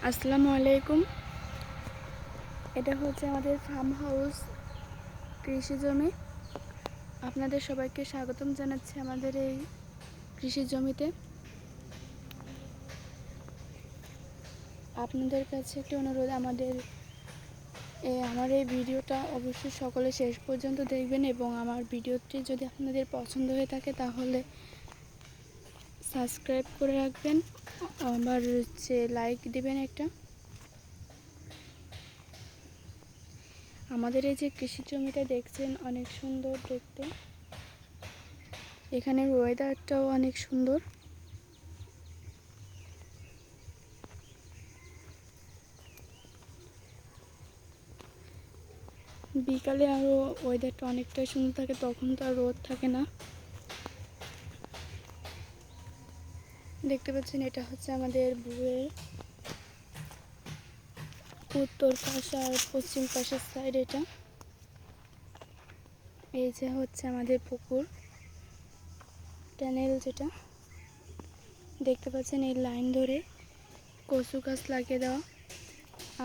আসসালামু আলাইকুম। এটা হচ্ছে আমাদের ফার্ম হাউস কৃষি জমি। আপনাদের সবাইকে স্বাগতম জানাচ্ছি আমাদের এই কৃষি জমিতে। আপনাদের কাছে একটি অনুরোধ, আমার এই ভিডিওটা অবশ্যই সকলে শেষ পর্যন্ত দেখবেন এবং আমার ভিডিওটি যদি আপনাদের পছন্দ হয়ে থাকে তাহলে সাবস্ক্রাইব করে রাখবেন, আবার লাইক দিবেন একটা। আমাদের এই যে কৃষি জমিটা দেখছেন অনেক সুন্দর দেখতে, এখানের ওয়েদারটাও অনেক সুন্দর। বিকালে আরও ওয়েদারটা অনেকটাই সুন্দর থাকে, তখন তো আর রোদ থাকে না। দেখতে পাচ্ছেন এটা হচ্ছে আমাদের বুয়ের উত্তর পাশ আর পশ্চিম পাশের সাইড। এটা এই যে হচ্ছে আমাদের পুকুর ট্যানেল, যেটা দেখতে পাচ্ছেন এই লাইন ধরে কচু গাছ লাগিয়ে দেওয়া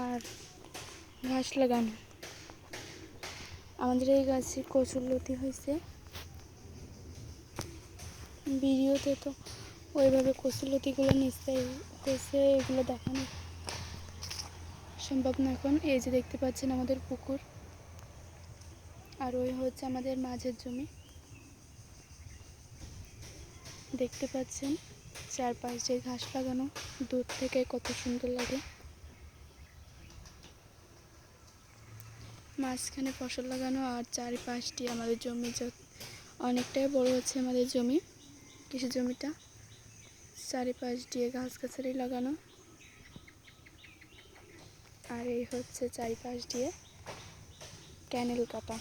আর ঘাস লাগানো। আমাদের এই গাছে কচুর লতি হয়েছে। ভিডিওতে তো ওইভাবে কচুর লতিগুলো নিশ্চয়ই হয়েছে, এগুলো দেখানো সম্ভব না এখন। এই যে দেখতে পাচ্ছেন আমাদের পুকুর, আর ওই হচ্ছে আমাদের মাঝের জমি। দেখতে পাচ্ছেন চারপাশ যে ঘাস লাগানো, দূর থেকে কত সুন্দর লাগে। মাঝখানে ফসল লাগানো আর চারিপাশটি আমাদের জমি অনেকটাই বড় হচ্ছে আমাদের জমি, কৃষি জমিটা। চারিপাশ দিয়ে গাছগাছালি লাগানো, আর এই হচ্ছে চারিপাশ দিয়ে ক্যানেল কাটা।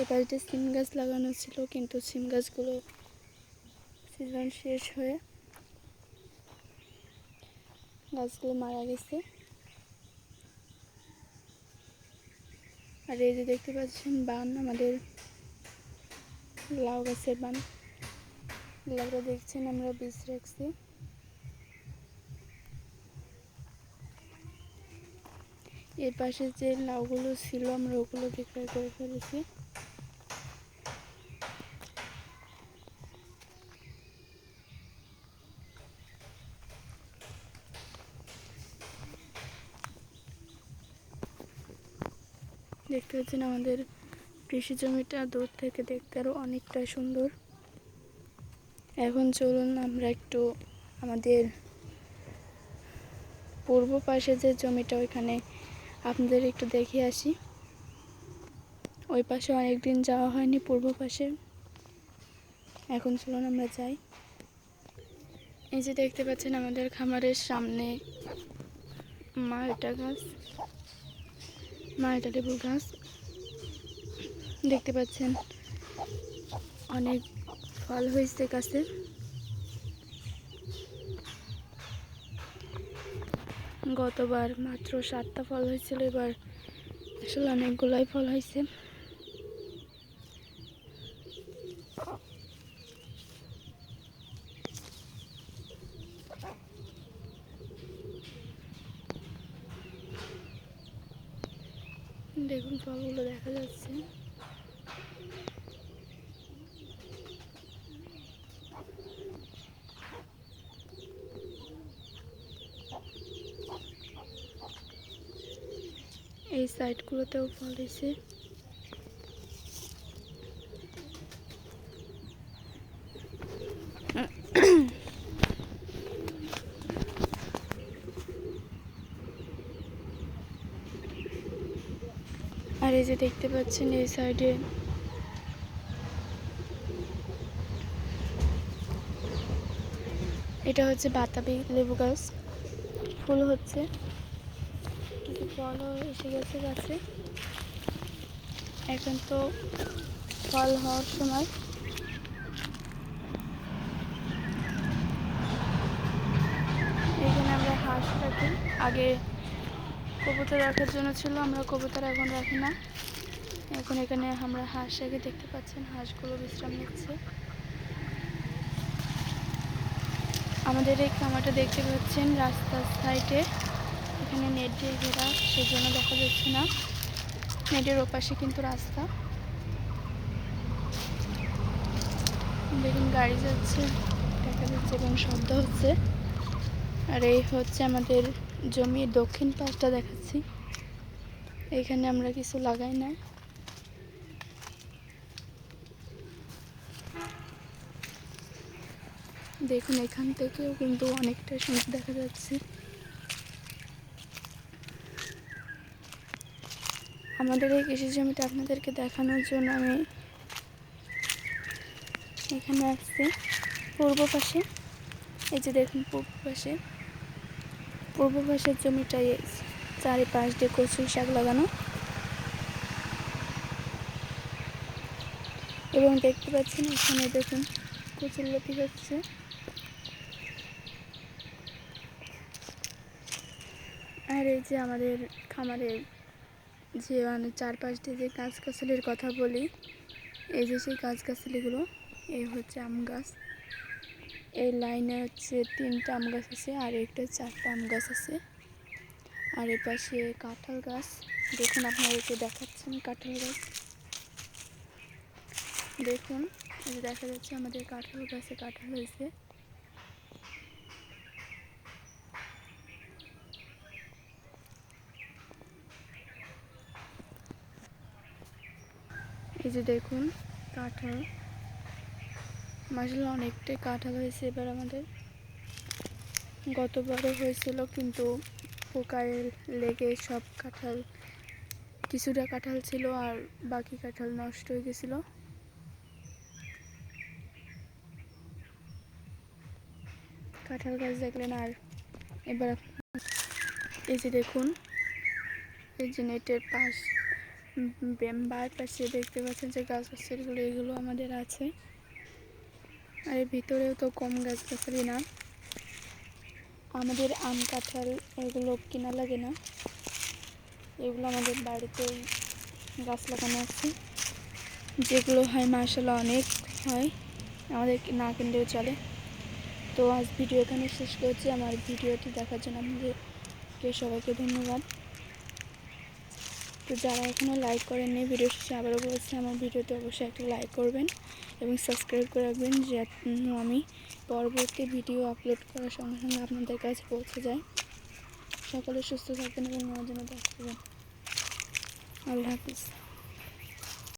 এপাশ দিয়ে সিম গাছ লাগানো ছিল, কিন্তু সিম গাছগুলো সিজন শেষ হয়ে গাছগুলো মারা গেছে। আর এই যে দেখতে পাচ্ছেন বান, আমাদের লাউ গাছের বান। লাউটা দেখছেন আমরা বীজ রাখছি। এর পাশে যে লাউগুলো ছিল আমরা ওগুলো বিক্রয় করে ফেলেছি। দেখতে পাচ্ছেন আমাদের কৃষি জমিটা দূর থেকে দেখতে আরও অনেকটা সুন্দর। এখন চলুন আমরা একটু আমাদের পূর্ব পাশে যে জমিটা, ওইখানে আপনাদের একটু দেখে আসি। ওই পাশে অনেকদিন যাওয়া হয়নি, পূর্ব পাশে। এখন চলুন আমরা যাই। এই যে দেখতে পাচ্ছেন আমাদের খামারের সামনে মালটা লেবু গাছ। দেখতে পাচ্ছেন অনেক ফল হয়েছে গাছে। গতবার মাত্র 7টা ফল হয়েছিল, এবার আসলে অনেকগুলাই ফল হয়েছে। দেখুন ফলগুলো দেখা যাচ্ছে। এই সাইডগুলোতেও ফল হয়েছে। আর এই যে দেখতে পাচ্ছেন এই সাইডে এটা হচ্ছে বাতাবি লেবু গাছ, ফুল হচ্ছে, কিছু ফলও এসে গেছে গাছে। এখন তো ফল হওয়ার সময়। এখানে আমরা হাঁস রাখি, আগে কবুতর রাখার জন্য ছিল, আমরা কবুতর এখন রাখি না। এখন এখানে আমরা হাঁস রাখি। দেখতে পাচ্ছেন হাঁসগুলো বিশ্রাম নিচ্ছে। আমাদের এই খামারটা দেখতে পাচ্ছেন রাস্তার সাইডে, এখানে নেট দিয়ে ঘেরা, সেজন্য দেখা যাচ্ছে না। নেটের ওপাশে কিন্তু রাস্তা, দেখুন গাড়ি যাচ্ছে দেখা যাচ্ছে এবং শব্দ হচ্ছে। আর এই হচ্ছে আমাদের জমির দক্ষিণ পাশটা দেখাচ্ছি, এখানে আমরা কিছু লাগাই না। দেখুন এখান থেকেও কিন্তু অনেকটা সুন্দর দেখা যাচ্ছে। আমাদের এই কৃষি জমিটা আপনাদেরকে দেখানোর জন্য আমি এখানে আসছি পূর্ব পাশে। এই যে দেখুন পূর্ব পাশের জমিটাই চারিপাশ দিয়ে কচু শাক লাগানো, এবং দেখতে পাচ্ছেন এখানে দেখুন কচুর লতি হচ্ছে। আর এই যে আমাদের খামারের যে চারপাশ দিয়ে যে গাছগাছালির কথা বলি, এই যে সেই গাছগাছালিগুলো, এই হচ্ছে আম গাছ। এই লাইনে হচ্ছে 3টা আম গাছ আছে, আর একটা 4টা আম গাছ আছে। আর এর পাশে কাঁঠাল গাছ, দেখুন আপনাদেরকে দেখাচ্ছেন কাঁঠাল গাছ। দেখুন এই যে দেখা যাচ্ছে আমাদের কাঁঠাল গাছে কাঁঠাল হয়েছে। এই যে দেখুন কাঁঠাল, মাশাআল্লাহ অনেকটাই কাঁঠাল হয়েছে এবার আমাদের। গতবারও হয়েছিল কিন্তু পোকায় লেগে সব কাঁঠাল, কিছুটা কাঁঠাল ছিল আর বাকি কাঁঠাল নষ্ট হয়ে গেছিল। কাঁঠাল গাছ দেখলেন। আর এবার এই যে দেখুন এই যে নেটের পাশ বার পাশে দেখতে পাচ্ছেন যে গাছগাছালিগুলো, এগুলো আমাদের আছে। আর এর ভিতরেও তো কম গাছগাছালি না, আমাদের আম কাঁঠাল এগুলো কিনা লাগে না, এগুলো আমাদের বাড়িতেই গাছ লাগানো আছে, যেগুলো হয় মাশাআল্লাহ অনেক হয়, আমাদের না কিনলেও চলে। তো আজ ভিডিও এখানে শেষ করছি। আমার ভিডিওটি দেখার জন্য আপনাদেরকে সবাইকে ধন্যবাদ। তো যারা এখনও লাইক করেননি, ভিডিও শেষে আবারও বলছি আমার ভিডিওতে অবশ্যই একটা লাইক করবেন এবং সাবস্ক্রাইব করে রাখবেন, যেন আমি পরবর্তী ভিডিও আপলোড করার সঙ্গে সঙ্গে আপনাদের কাছে পৌঁছে যায়। সকলে সুস্থ থাকবেন এবং আমার জন্য দোয়া করবেন। আল্লাহ হাফিজ।